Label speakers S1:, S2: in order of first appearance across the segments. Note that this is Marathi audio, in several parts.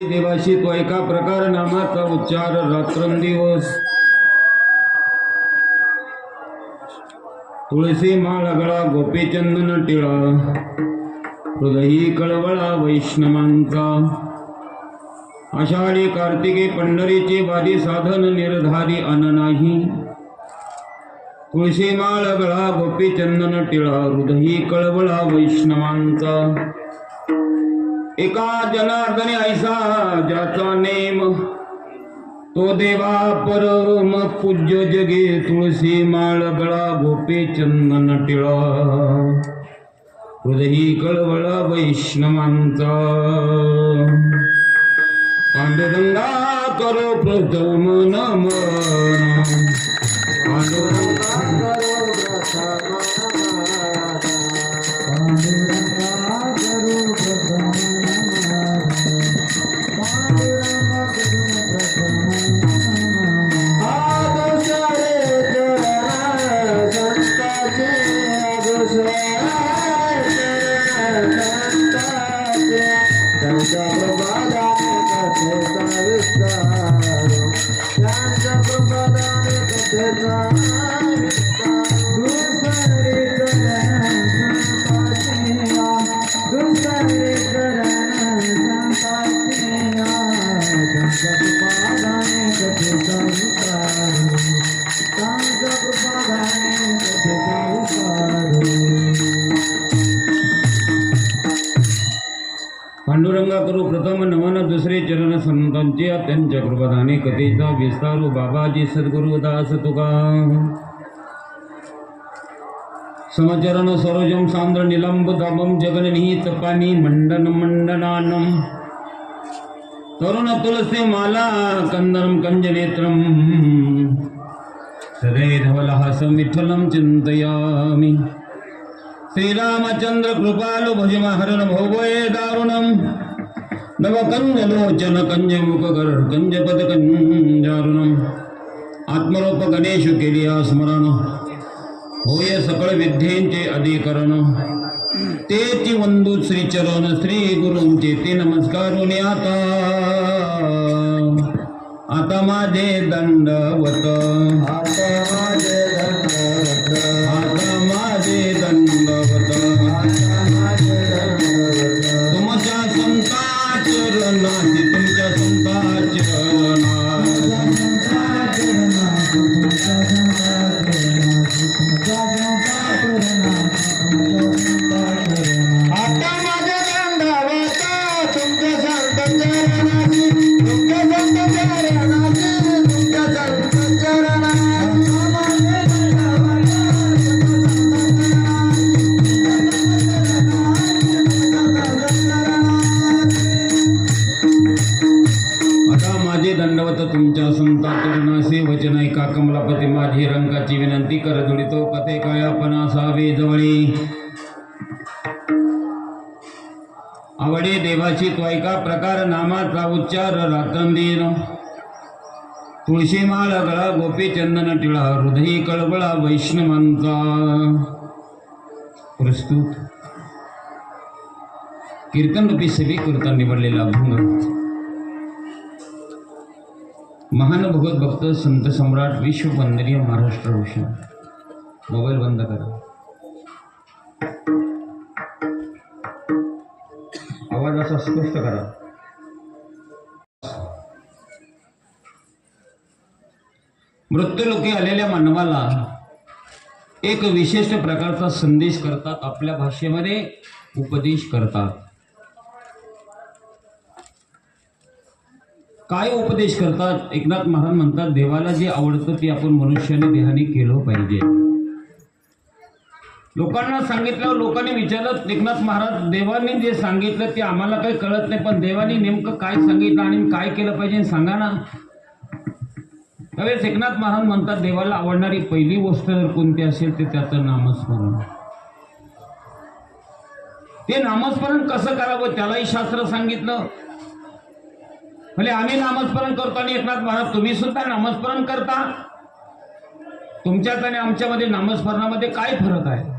S1: देवाशी तो एका प्रकार नामाचा उच्चार रात्रंदिवस तुळसी माळ गळा गोपीचंदन टिळा हृदयी कळवळा वैष्णवांचा आषाढी कार्तिके पंढरीचे वादी साधन निर्धारी अन नाही तुळशी माळ गळा गोपीचंदन टिळा हृदयी कळवळा वैष्णवांचा एका जनार्दने ऐसा ज्याचा नेम तो देवा परम पूज्य जगे तुळसी माळ गळा गोपी चंदन टिळा हृदयी कळवळा वैष्णवांचा पांडुरंगा करो प्रथम नमन पांडुरंगा करो पांडुरंगा करू प्रथम नमन दुसरे चरण संतांचे त्यांच्या कृपादाने कथेचा विस्तारू बाबाजी सद्गुरु दास तुका समचरण सरोजम सांद्र निलंब दामम जगननिहित पाणी मंडन मंडनानम तरुण तुलसी माला कंदरम कंजनेत्रम सदैधवलहासं विठ्ठलं चिन्तयामि श्रीरामचंद्र कृपालु भजमहरण भोगोये दारुणम नवकंजलोचन कंजमुखकर कंजपद कंजारुणम आत्मरूप गणेश केलिया स्मरण होय सकळ विद्येंचे अधिकरण तेची वंदू श्रीचरण श्री गुरूंचे ते नमस्कारून आता माझे दंडवत आता माझे दंडवत तुमच्या संता चरणाची तुमच्या संता दंडवत तुमच्या संता चरणासे वचन ऐका कमलापती माझी रंगाची विनंती कर जोडितो कथे काय आपण असावे जवळी आवडे देवाची तो ऐका प्रकार नामाचा उच्चार रात्रंदिन तुळशी माळ गळा गोपी चंदन टिळा हृदयी कळवळा वैष्णवांचा प्रस्तुत कीर्तन रूपी सेवी करता निवडलेला अभंग महान भगवत भक्त संत सम्राट विश्ववंदनीय महाराष्ट्र भूषण मोबाईल बंद करा आवाज असा स्पष्ट करा मृत्यूलोकी आलेल्या मानवाला एक विशिष्ट प्रकारचा संदेश करतात आपल्या भाषेमध्ये उपदेश करतात काय उपदेश करतात एकनाथ महाराज म्हणतात देवाला जे आवडतं ते आपण मनुष्याने देहाने केलं पाहिजे लोकांना सांगितलं लोकांनी विचारलं एकनाथ महाराज देवाने जे सांगितलं ते आम्हाला काही कळत नाही पण देवाने नेमकं काय सांगितलं आणि काय केलं पाहिजे सांगा ना त्यावेळेस एकनाथ महाराज म्हणतात देवाला आवडणारी पहिली गोष्ट जर कोणती असेल ते त्याचं नामस्मरण ते नामस्मरण कसं करावं त्यालाही शास्त्र सांगितलं म्हणजे आम्ही नामस्मरण करतो आणि एकनाथ महाराज तुम्ही सुद्धा नामस्मरण करता तुमच्यात आणि आमच्यामध्ये नामस्मरणामध्ये काय फरक आहे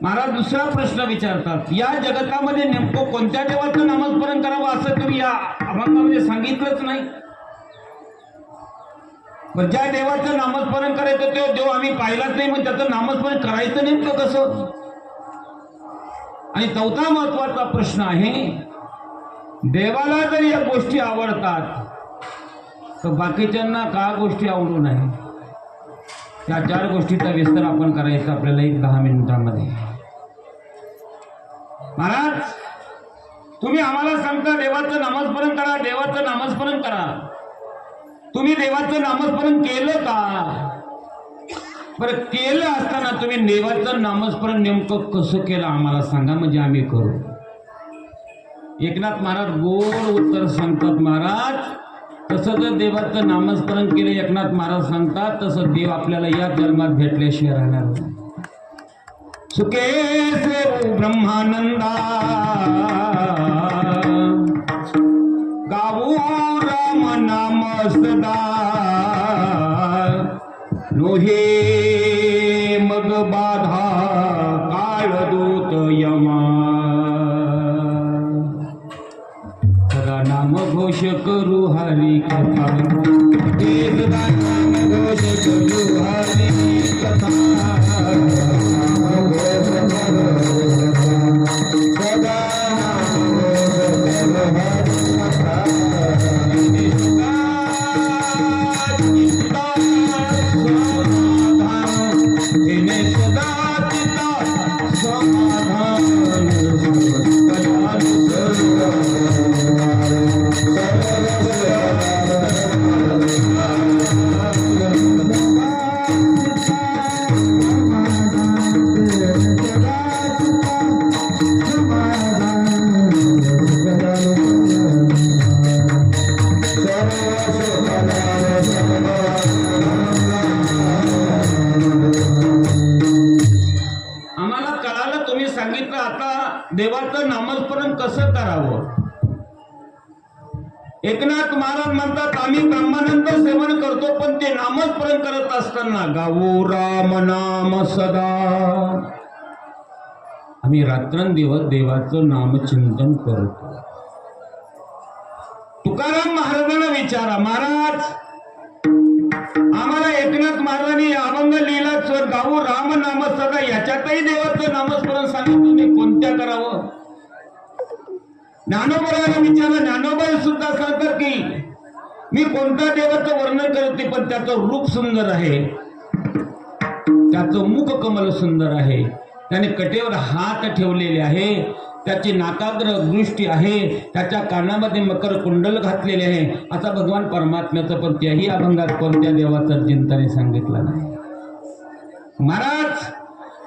S1: महाराज दुसरा प्रश्न विचारतात, या जगतामध्ये नेमकं कोणत्या देवाचं नामस्मरण करावं असं तुम्ही या अभंगामध्ये सांगितलंच नाही. पण ज्या देवाचं नामस्मरण करायचं तो देव आम्ही पाहिलाच नाही, मग त्याचं नामस्मरण करायचं नेमकं कसं? आणि चौथा महत्वाचा प्रश्न आहे, देवाला जर या गोष्टी आवडतात तर बाकीच्यांना का गोष्टी आवडू नये? त्या 4 गोष्टीचा विस्तार आपण करायचा आपल्याला 10 मिनिटांमध्ये. महाराज तुम्ही आम्हाला सांगता देवाचं नामस्मरण करा, देवाचं नामस्मरण करा. तुम्ही देवाचं नामस्मरण केलं का? बरं केलं असताना तुम्ही देवाचं नामस्मरण नेमकं कसं केलं आम्हाला सांगा, म्हणजे आम्ही करू. एकनाथ महाराज गोड उत्तर सांगतात, महाराज तसं जर देवाचं नामस्मरण केलं, एकनाथ महाराज सांगतात, तसं देव आपल्याला या जन्मात भेटल्याशिवाय राहणार नाही. सुखे से ब्रह्मानंदा गावो राम नाम सदा लोहे मग बाधा काळ दूत यमा सदा नाम घोष करू हरी कथा सदा नाम घोष करू हरी कथा देवाचं नामस्मरण कसं करावं. एकनाथ महाराज म्हणतात, आम्ही ब्रह्मानंद सेवन करतो, पण ते नामस्मरण करत असताना गावो राम नाम सदा, आम्ही रात्रंदिवस देवाचं नामचिंतन करतो. तुकाराम महाराजांना विचारा, महाराज आम्हाला एकनाथ महाराजांनी अभंग लिहिला, गावो राम नाम सदा, याच्यातही देवाचं नामस्मरण सांगितलं नाही, कोणत्या करावं? ज्ञानोबाला विचारलं, ज्ञानोबा सुद्धा सांगतात की मी कोणत्या देवाचं वर्णन करत नाही, पण त्याचं रूप सुंदर आहे, त्याचं मुख कमल सुंदर आहे, त्याने कटेवर हात ठेवलेले आहे, त्याची नाकाग्र दृष्टी आहे, त्याच्या कानामध्ये मकर कुंडल घातलेले आहे, असा भगवान परमात्म्याचं पण त्याही अभंगात कोणत्या देवाचं चिंतन सांगितलं नाही. महाराज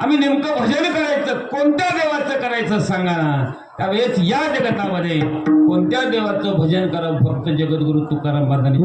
S1: आम्ही नेमकं भजन करायचं, कोणत्या देवाचं करायचं सांगा ना. त्यावेळेस या जगतामध्ये कोणत्या देवाचं भजन करावं, फक्त जगद्गुरु तुकाराम महाराजांनी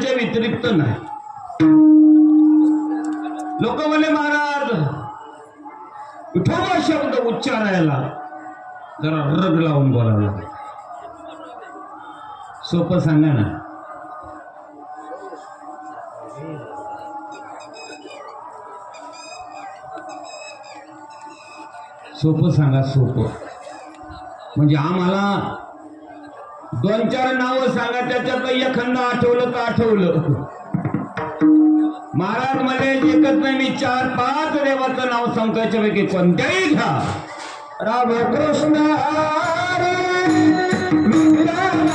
S1: व्यतिरिक्त नाही. लोक म्हणे महाराज विठोबा शब्द उच्चारायला जरा रग लावून बोलावं लागेल. सोपं सांगा ना. सोपं सांगा, सोपं म्हणजे आम्हाला दोन चार नावं सांगा त्याच्यातलं एखादं आठवलं तर आठवलं. महाराज मध्ये एकच नाही, मी 4-5 देवाचं नाव सांगायच्या पैकी कोणत्याही घ्या. रामकृष्ण हरी विठ्ठल